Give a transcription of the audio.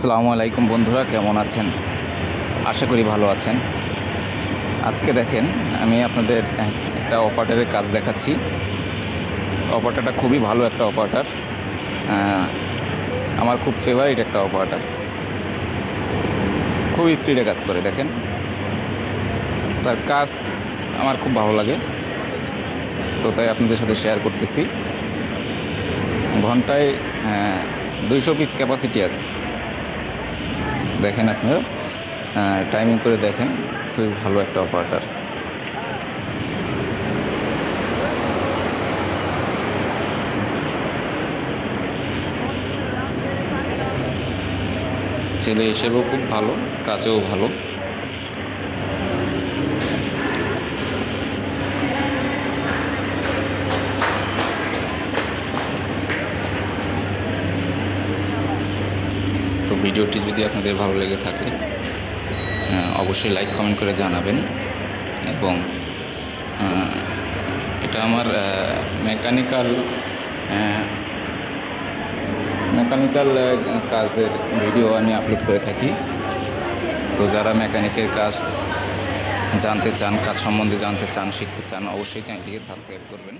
আসসালামু আলাইকুম বন্ধুরা, কেমন আছেন? আশা করি ভালো আছেন। আজকে দেখেন, আমি আপনাদের একটা অপারেটরের কাজ দেখাচ্ছি। অপারেটরটা খুবই ভালো একটা অপারেটর, আমার খুব ফেভারিট একটা অপারেটর। খুব স্পিডে কাজ করে, দেখেন তার কাজ আমার খুব ভালো লাগে, তো তাই আপনাদের সাথে শেয়ার করতেছি। ঘন্টায় 200 পিস ক্যাপাসিটি আছে। দেখেন আপনারা টাইমিং করে দেখেন, খুবই ভালো একটা অপারেটর। ছেলে হিসেবেও খুব ভালো, কাজেও ভালো। তো ভিডিওটি যদি আপনাদের ভালো লেগে থাকে অবশ্যই লাইক কমেন্ট করে জানাবেন। এবং এটা আমার মেকানিক্যাল কাজের ভিডিও আমি আপলোড করে থাকি। তো যারা মেকানিকের কাজ জানতে চান, কাজ সম্বন্ধে জানতে চান, শিখতে চান, অবশ্যই চ্যানেলটিকে সাবস্ক্রাইব করবেন।